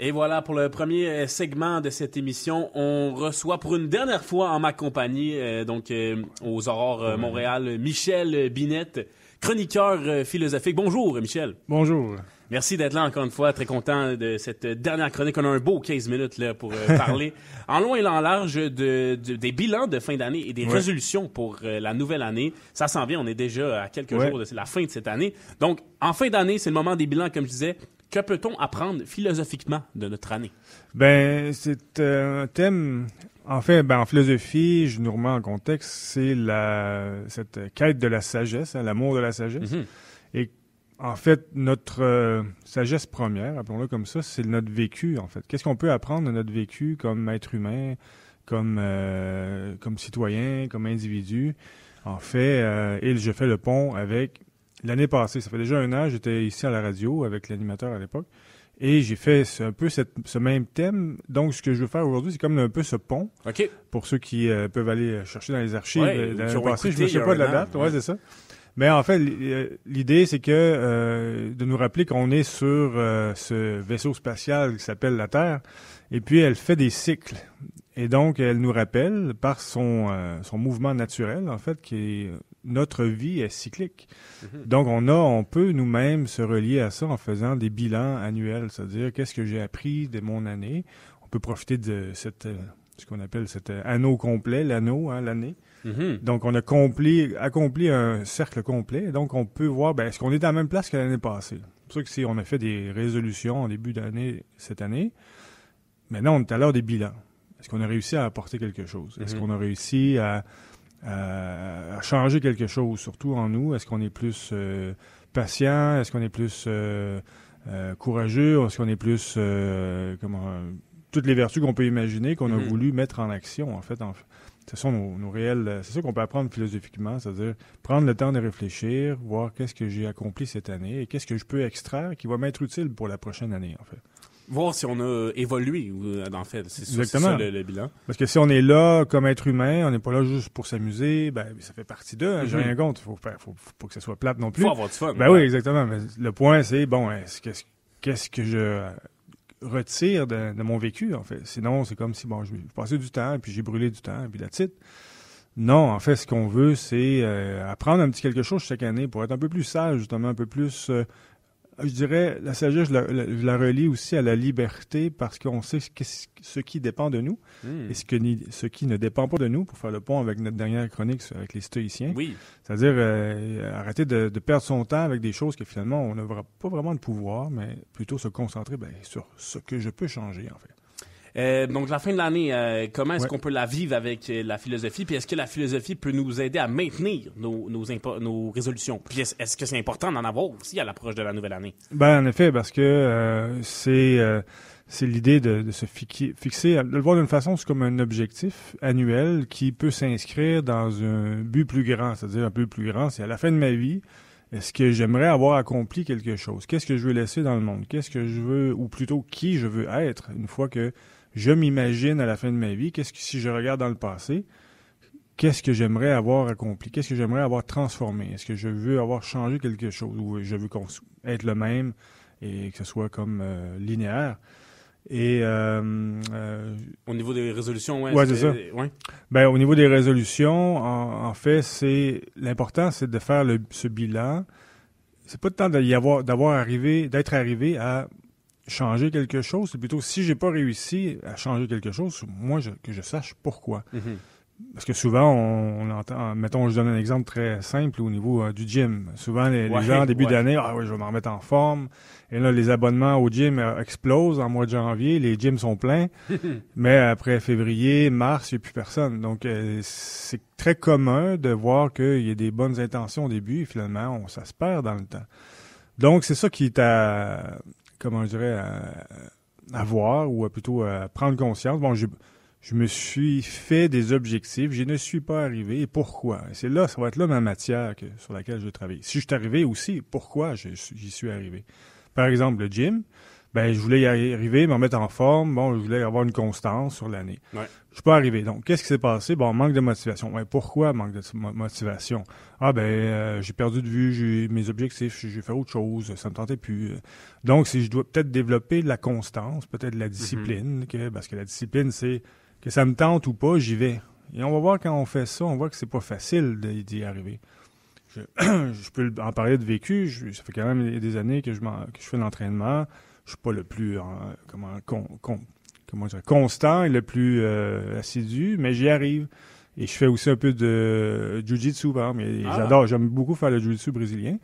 Et voilà, pour le premier segment de cette émission, on reçoit pour une dernière fois en ma compagnie, aux Aurores Montréal, Michel Binette, chroniqueur philosophique. Bonjour, Michel. Bonjour. Merci d'être là encore une fois. Très content de cette dernière chronique. On a un beau 15 minutes là pour parler en long et en large des bilans de fin d'année et des résolutions pour la nouvelle année. Ça s'en vient. On est déjà à quelques jours de la fin de cette année. Donc, en fin d'année, c'est le moment des bilans, comme je disais. Que peut-on apprendre philosophiquement de notre année? Ben, c'est un thème... En philosophie, je nous remets en contexte, c'est cette quête de la sagesse, l'amour de la sagesse. Mm-hmm. Et en fait, notre sagesse première, appelons-le comme ça, c'est notre vécu, en fait. Qu'est-ce qu'on peut apprendre de notre vécu comme être humain, comme citoyen, comme individu? En fait, et je fais le pont avec l'année passée. Ça fait déjà 1 an, j'étais ici à la radio avec l'animateur à l'époque. Et j'ai fait un peu ce même thème. Donc, ce que je veux faire aujourd'hui, c'est comme un peu ce pont. OK. Pour ceux qui peuvent aller chercher dans les archives de l'année passée. Je ne me souviens pas de la date. Ouais, c'est ça. Mais en fait, l'idée, c'est que de nous rappeler qu'on est sur ce vaisseau spatial qui s'appelle la Terre. Et puis, elle fait des cycles. Et donc, elle nous rappelle, par son mouvement naturel, en fait, notre vie est cyclique. Mm-hmm. Donc, on peut nous-mêmes se relier à ça en faisant des bilans annuels, c'est-à-dire qu'est-ce que j'ai appris de mon année. On peut profiter de ce qu'on appelle cet anneau complet, l'année. Mm-hmm. Donc, on a accompli un cercle complet. Donc, on peut voir, est-ce qu'on est à la même place que l'année passée? C'est pour ça que si on a fait des résolutions en début d'année, cette année, maintenant, on est à l'heure des bilans. Est-ce qu'on a réussi à apporter quelque chose? Mm-hmm. Est-ce qu'on a réussi à changer quelque chose, surtout en nous? Est-ce qu'on est plus patient? Est-ce qu'on est plus courageux? Est-ce qu'on est plus... toutes les vertus qu'on peut imaginer, qu'on a voulu mettre en action, en fait. Ce sont nos réels... C'est ça qu'on peut apprendre philosophiquement, c'est-à-dire prendre le temps de réfléchir, voir qu'est-ce que j'ai accompli cette année et qu'est-ce que je peux extraire qui va m'être utile pour la prochaine année, en fait. Voir si on a évolué, en fait. C'est ça le bilan. Parce que si on est là comme être humain, on n'est pas là juste pour s'amuser, ça fait partie d'eux. J'ai rien contre. Faut que ça soit plate non plus. Faut avoir du fun. Oui, exactement. Mais le point, c'est, qu'est-ce que je retire de mon vécu, en fait? Sinon, c'est comme si, je vais passer du temps, puis j'ai brûlé du temps, puis that's it. Non, en fait, ce qu'on veut, c'est apprendre un petit quelque chose chaque année pour être un peu plus sage, justement, un peu plus... je dirais, la sagesse, je la relie aussi à la liberté parce qu'on sait ce qui dépend de nous et ce qui ne dépend pas de nous, pour faire le pont avec notre dernière chronique avec les stoïciens. Oui. C'est-à-dire arrêter de perdre son temps avec des choses que finalement, on n'aura pas vraiment de pouvoir, mais plutôt se concentrer sur ce que je peux changer, en fait. Donc, la fin de l'année, comment est-ce qu'on peut la vivre avec la philosophie? Puis est-ce que la philosophie peut nous aider à maintenir nos résolutions? Puis est-ce que c'est important d'en avoir aussi à l'approche de la nouvelle année? En effet, parce que c'est l'idée de se fixer, de le voir d'une façon, c'est comme un objectif annuel qui peut s'inscrire dans un but plus grand. C'est-à-dire un but plus grand, c'est à la fin de ma vie, est-ce que j'aimerais avoir accompli quelque chose? Qu'est-ce que je veux laisser dans le monde? Qu'est-ce que je veux, ou plutôt qui je veux être une fois que je m'imagine à la fin de ma vie? Si je regarde dans le passé, qu'est-ce que j'aimerais avoir accompli? Qu'est-ce que j'aimerais avoir transformé? Est-ce que je veux avoir changé quelque chose? Ou je veux être le même et que ce soit comme linéaire? Et au niveau des résolutions, c'est ça. Ouais. Au niveau des résolutions, en fait, l'important, c'est de faire ce bilan. C'est pas le temps d'être arrivé à changer quelque chose. C'est plutôt, si j'ai pas réussi à changer quelque chose, moi, que je sache pourquoi. Mm-hmm. Parce que souvent, on entend, mettons, je donne un exemple très simple au niveau du gym. Souvent, les gens, en début d'année, je vais m'en remettre en forme. Et là, les abonnements au gym explosent en mois de janvier. Les gyms sont pleins. Mais après février, mars, il n'y a plus personne. Donc, c'est très commun de voir qu'il y a des bonnes intentions au début et finalement, ça se perd dans le temps. Donc, c'est ça qui est à voir ou plutôt à prendre conscience. Je me suis fait des objectifs, je ne suis pas arrivé. Et pourquoi? Et ça va être là ma matière sur laquelle je vais travailler. Si je suis arrivé aussi, pourquoi j'y suis arrivé? Par exemple, le gym. Ben, je voulais y arriver, me remettre en forme. Bon, je voulais avoir une constance sur l'année. Ouais. Je suis pas arrivé. Donc, qu'est-ce qui s'est passé? Bon, manque de motivation. Ouais, pourquoi manque de motivation? Ah, j'ai perdu de vue, mes objectifs, j'ai fait autre chose, ça me tentait plus. Donc, si je dois peut-être développer de la constance, peut-être de la discipline, parce que la discipline, c'est que ça me tente ou pas, j'y vais. Et on va voir quand on fait ça, on voit que c'est pas facile d'y arriver. Je peux en parler de vécu. Ça fait quand même des années que je fais de l'entraînement. Je suis pas le plus constant et le plus assidu, mais j'y arrive. Et je fais aussi un peu de jiu-jitsu, par exemple. J'aime beaucoup faire le jiu-jitsu brésilien.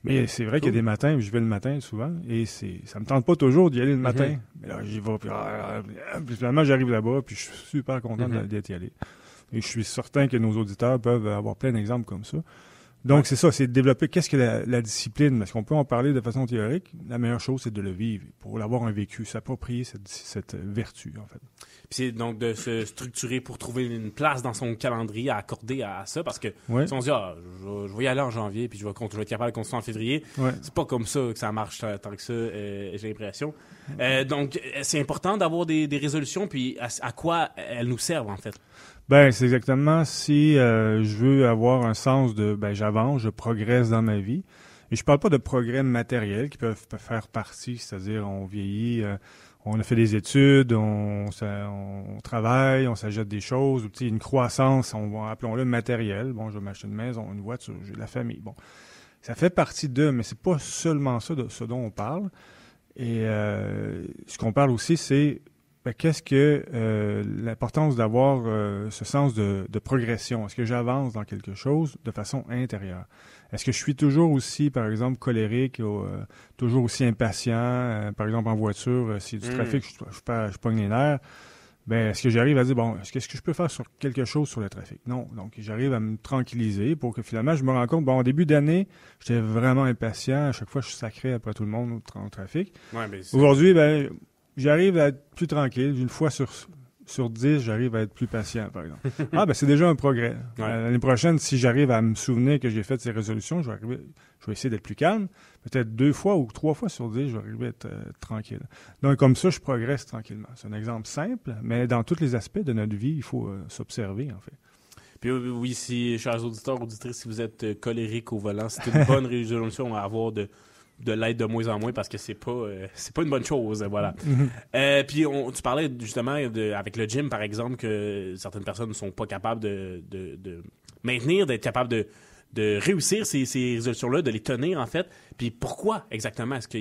Mais c'est vrai qu'il y a des matins, je vais le matin souvent, et ça me tente pas toujours d'y aller le matin. Mais là, j'y vais, puis finalement, j'arrive là-bas, puis je suis super content d'être y allé. Et je suis certain que nos auditeurs peuvent avoir plein d'exemples comme ça. Donc, c'est ça, c'est de développer qu'est-ce que la discipline, parce qu'on peut en parler de façon théorique. La meilleure chose, c'est de le vivre, pour l'avoir un vécu, s'approprier cette vertu, en fait. Puis c'est donc de se structurer pour trouver une place dans son calendrier à accorder à ça, parce que si on se dit, je vais y aller en janvier, puis je vais être capable de continuer en février, c'est pas comme ça que ça marche tant que ça, j'ai l'impression. Donc, c'est important d'avoir des résolutions, puis à quoi elles nous servent, en fait. Ben, c'est exactement si je veux avoir un sens de j'avance, je progresse dans ma vie. Et je parle pas de progrès matériel qui peuvent faire partie, c'est-à-dire on vieillit, on a fait des études, on travaille, on s'achète des choses, ou une croissance, appelons-le matériel. Bon, je vais m'acheter une maison, une voiture, j'ai de la famille. Bon, ça fait partie d'eux, mais c'est pas seulement ça de ce dont on parle. Et ce qu'on parle aussi, c'est qu'est-ce que l'importance d'avoir ce sens de progression? Est-ce que j'avance dans quelque chose de façon intérieure? Est-ce que je suis toujours aussi, par exemple, colérique, toujours aussi impatient? Par exemple, en voiture, s'il y a du trafic, je pogne les nerfs. Est-ce que j'arrive à dire, est-ce que je peux faire quelque chose sur le trafic? Non. Donc, j'arrive à me tranquilliser pour que finalement, je me rends compte, au début d'année, j'étais vraiment impatient. À chaque fois, je suis sacré après tout le monde au trafic. Ouais, aujourd'hui, j'arrive à être plus tranquille. Une fois sur 10, j'arrive à être plus patient, par exemple. C'est déjà un progrès. Ouais. L'année prochaine, si j'arrive à me souvenir que j'ai fait ces résolutions, je vais essayer d'être plus calme. Peut-être 2 fois ou 3 fois sur 10, je vais arriver à être tranquille. Donc, comme ça, je progresse tranquillement. C'est un exemple simple, mais dans tous les aspects de notre vie, il faut s'observer, en fait. Puis oui, chers auditeurs, auditrices, si vous êtes colérique au volant, c'est une bonne résolution à avoir de l'être de moins en moins parce que c'est pas une bonne chose, voilà. Puis tu parlais justement avec le gym par exemple que certaines personnes ne sont pas capables de maintenir, d'être capables de réussir ces résolutions-là, de les tenir en fait. Puis pourquoi exactement est-ce que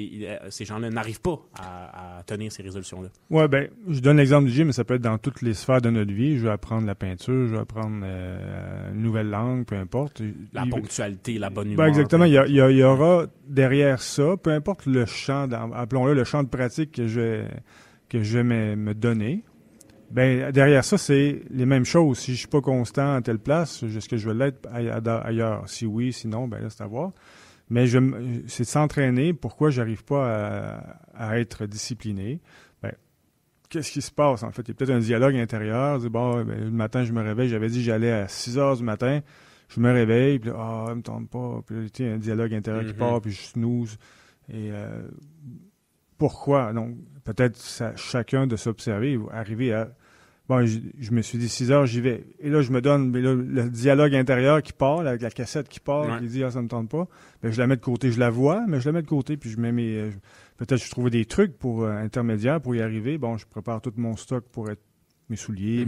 ces gens-là n'arrivent pas à tenir ces résolutions-là? Ouais, je donne l'exemple du gym, mais ça peut être dans toutes les sphères de notre vie. Je veux apprendre la peinture, je veux apprendre une nouvelle langue, peu importe. La ponctualité, la bonne humeur. Exactement. Il y aura derrière ça, peu importe le champ, appelons-le le champ de pratique que je vais me donner. Derrière ça, c'est les mêmes choses. Si je suis pas constant à telle place, est-ce que je vais l'être ailleurs? Si oui, sinon, là, c'est à voir. Mais c'est de s'entraîner. Pourquoi j'arrive pas à être discipliné? Qu'est-ce qui se passe, en fait? Il y a peut-être un dialogue intérieur. Le matin, je me réveille. J'avais dit que j'allais à 6 heures du matin. Je me réveille, puis me tente pas. Puis là, il y a un dialogue intérieur qui part, puis je snooze. Et pourquoi? Donc, peut-être chacun de s'observer, arriver à... je me suis dit 6 heures, j'y vais. Et là, je me donne le dialogue intérieur qui part, la cassette qui part, qui dit « ça me tente pas ». Je la mets de côté. Je la vois, mais je la mets de côté, puis je mets peut-être je trouvais des trucs pour intermédiaires pour y arriver. Je prépare tout mon stock pour être mes souliers.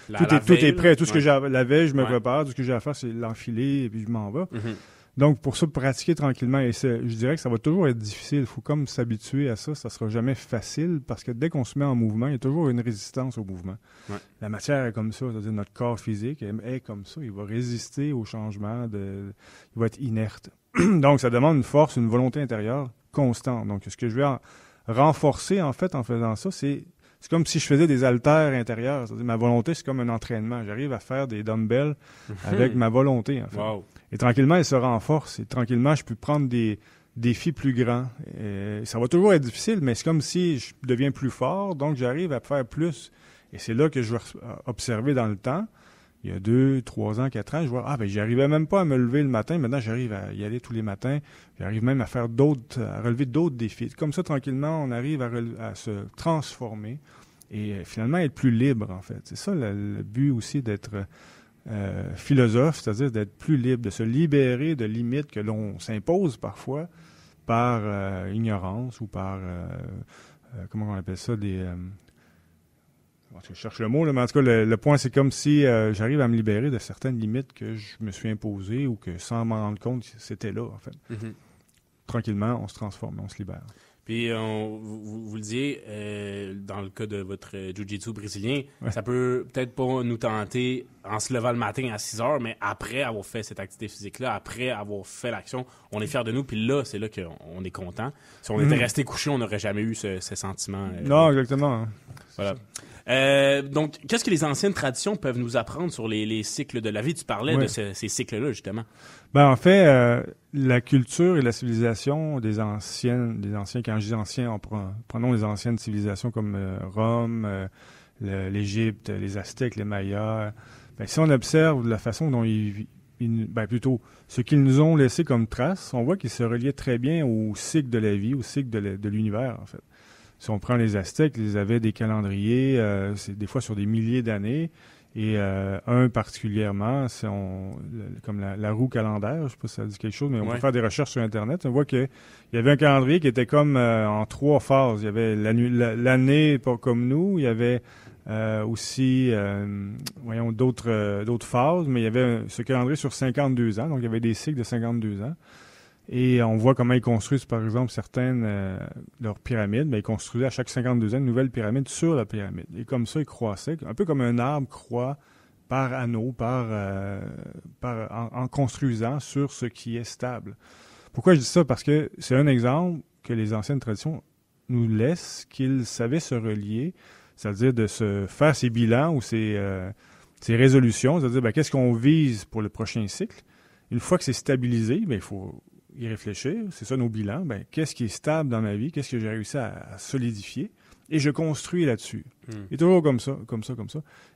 Tout est prêt. Tout ce que j'ai la veille, je me prépare. Tout ce que j'ai à faire, c'est l'enfiler, et puis je m'en vais. Donc, pour ça, pratiquer tranquillement, et je dirais que ça va toujours être difficile. Il faut comme s'habituer à ça. Ça sera jamais facile parce que dès qu'on se met en mouvement, il y a toujours une résistance au mouvement. Ouais. La matière est comme ça, c'est-à-dire notre corps physique est comme ça. Il va résister au changement, il va être inerte. Donc, ça demande une force, une volonté intérieure constante. Donc, ce que je vais renforcer, en fait, en faisant ça, c'est comme si je faisais des haltères intérieurs. C'est-à-dire, ma volonté, c'est comme un entraînement. J'arrive à faire des dumbbells avec ma volonté, en fait. Wow. Et tranquillement, elle se renforce. Et tranquillement, je peux prendre des défis plus grands. Et ça va toujours être difficile, mais c'est comme si je deviens plus fort. Donc, j'arrive à faire plus. Et c'est là que je vais observer dans le temps il y a 2, 3 ans, 4 ans, je vois, j'arrivais même pas à me lever le matin. Maintenant, j'arrive à y aller tous les matins. J'arrive même à relever d'autres défis. Comme ça, tranquillement, on arrive à se transformer et finalement être plus libre, en fait. C'est ça le but aussi d'être philosophe, c'est-à-dire d'être plus libre, de se libérer de limites que l'on s'impose parfois par ignorance ou par, comment on appelle ça, je cherche le mot, là, mais en tout cas, le point, c'est comme si j'arrive à me libérer de certaines limites que je me suis imposées ou que, sans m'en rendre compte, c'était là, en fait. Mm-hmm. Tranquillement, on se transforme, on se libère. Puis, vous le disiez, dans le cas de votre jiu-jitsu brésilien, ça peut peut-être pas nous tenter en se levant le matin à 6 heures, mais après avoir fait cette activité physique-là, après avoir fait l'action, on est fiers de nous, puis là, c'est là qu'on est content. Si on était resté couché, on n'aurait jamais eu ce sentiment. Non, exactement. Voilà. Donc, qu'est-ce que les anciennes traditions peuvent nous apprendre sur les cycles de la vie? Tu parlais de ces cycles-là, justement. En fait, la culture et la civilisation des anciens, quand je dis anciens, prenons les anciennes civilisations comme Rome, l'Égypte, les Aztèques, les Mayas. Si on observe la façon dont plutôt ce qu'ils nous ont laissé comme trace, on voit qu'ils se reliaient très bien au cycle de la vie, au cycle de l'univers, en fait. Si on prend les Aztèques, ils avaient des calendriers, c'est des fois sur des milliers d'années, et un particulièrement, comme la roue calendaire, je ne sais pas si ça dit quelque chose, mais on peut faire des recherches sur Internet. On voit qu'il y avait un calendrier qui était comme en 3 phases. Il y avait l'année, pas comme nous, il y avait aussi, d'autres phases, mais il y avait ce calendrier sur 52 ans, donc il y avait des cycles de 52 ans. Et on voit comment ils construisent, par exemple, certaines leurs pyramides. Ils construisaient à chaque 52 ans une nouvelle pyramide sur la pyramide. Et comme ça, ils croissaient, un peu comme un arbre croît par anneaux, en construisant sur ce qui est stable. Pourquoi je dis ça? Parce que c'est un exemple que les anciennes traditions nous laissent, qu'ils savaient se relier, c'est-à-dire de se faire ces bilans ou ces résolutions, c'est-à-dire qu'est-ce qu'on vise pour le prochain cycle. Une fois que c'est stabilisé, il faut y réfléchir, c'est ça nos bilans, qu'est-ce qui est stable dans ma vie, qu'est-ce que j'ai réussi à solidifier, et je construis là-dessus. Et toujours comme ça.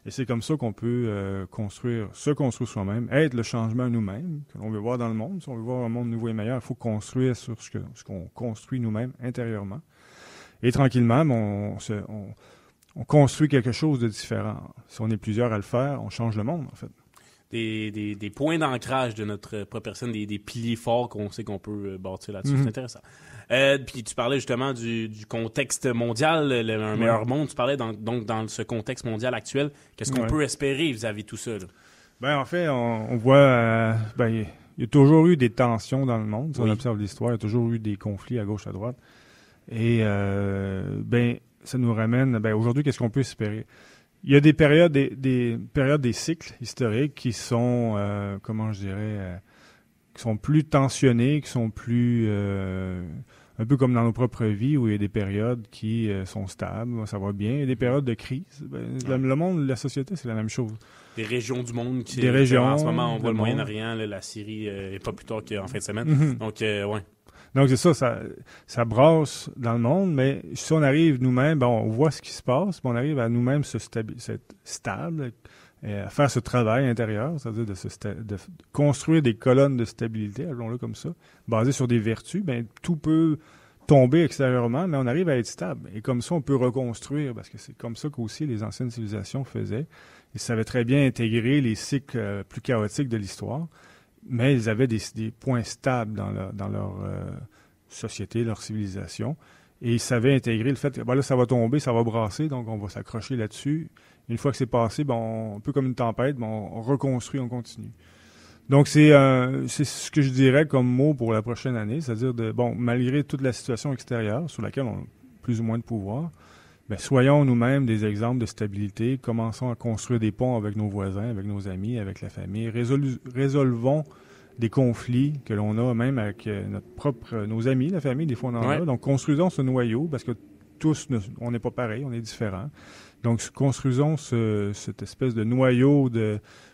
Et c'est comme ça qu'on peut se construire soi-même, être le changement nous-mêmes, que l'on veut voir dans le monde. Si on veut voir un monde nouveau et meilleur, il faut construire sur ce qu'on construit nous-mêmes intérieurement. Et tranquillement, on construit quelque chose de différent. Si on est plusieurs à le faire, on change le monde, en fait. Des points d'ancrage de notre propre personne, des piliers forts qu'on sait qu'on peut bâtir là-dessus. C'est intéressant. Puis tu parlais justement du contexte mondial, un meilleur monde. Tu parlais donc dans ce contexte mondial actuel. Qu'est-ce qu'on peut espérer vis-à-vis de tout ça, là? En fait, on voit... il y a toujours eu des tensions dans le monde. Si on observe l'histoire, il y a toujours eu des conflits à gauche, à droite. Et ça nous ramène... aujourd'hui, qu'est-ce qu'on peut espérer? Il y a des périodes, des cycles historiques qui sont, qui sont plus tensionnés, qui sont plus, un peu comme dans nos propres vies, où il y a des périodes qui sont stables, ça va bien, il y a des périodes de crise. Le monde, la société, c'est la même chose. Des régions du monde qui... Des régions. En ce moment, on voit le Moyen-Orient, la Syrie, et pas plus tard qu'en fin de semaine. Donc, Donc, c'est ça brasse dans le monde, mais si on arrive nous-mêmes, on voit ce qui se passe, puis on arrive à nous-mêmes être stable, à faire ce travail intérieur, c'est-à-dire de construire des colonnes de stabilité, appelons-le comme ça, basées sur des vertus, tout peut tomber extérieurement, mais on arrive à être stable. Et comme ça, on peut reconstruire, parce que c'est comme ça qu'aussi les anciennes civilisations faisaient. Ils savaient très bien intégrer les cycles plus chaotiques de l'histoire. Mais ils avaient des points stables dans leur société, leur civilisation. Et ils savaient intégrer le fait que là, ça va tomber, ça va brasser, donc on va s'accrocher là-dessus. Une fois que c'est passé, un peu comme une tempête, on reconstruit, on continue. Donc, c'est ce que je dirais comme mot pour la prochaine année, c'est-à-dire malgré toute la situation extérieure sur laquelle on a plus ou moins de pouvoir, soyons nous-mêmes des exemples de stabilité, commençons à construire des ponts avec nos voisins, avec nos amis, avec la famille, résolvons des conflits que l'on a même avec nos amis, la famille, des fois on en a. Donc construisons ce noyau, parce que tous, on n'est pas pareil, on est différents. Donc construisons cette espèce de noyau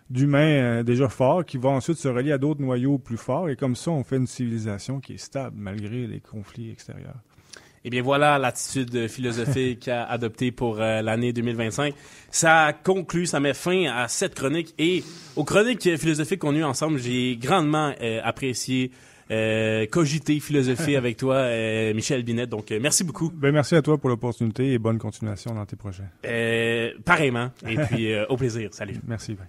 d'humains déjà forts qui va ensuite se relier à d'autres noyaux plus forts, et comme ça on fait une civilisation qui est stable malgré les conflits extérieurs. Eh bien voilà l'attitude philosophique à adopter pour l'année 2025. Ça conclut, ça met fin à cette chronique et aux chroniques philosophiques qu'on a eues ensemble. J'ai grandement apprécié cogiter, philosopher avec toi, Michel Binet. Donc merci beaucoup. Ben merci à toi pour l'opportunité et bonne continuation dans tes projets. Pareillement. Et puis au plaisir. Salut. Merci. Ben.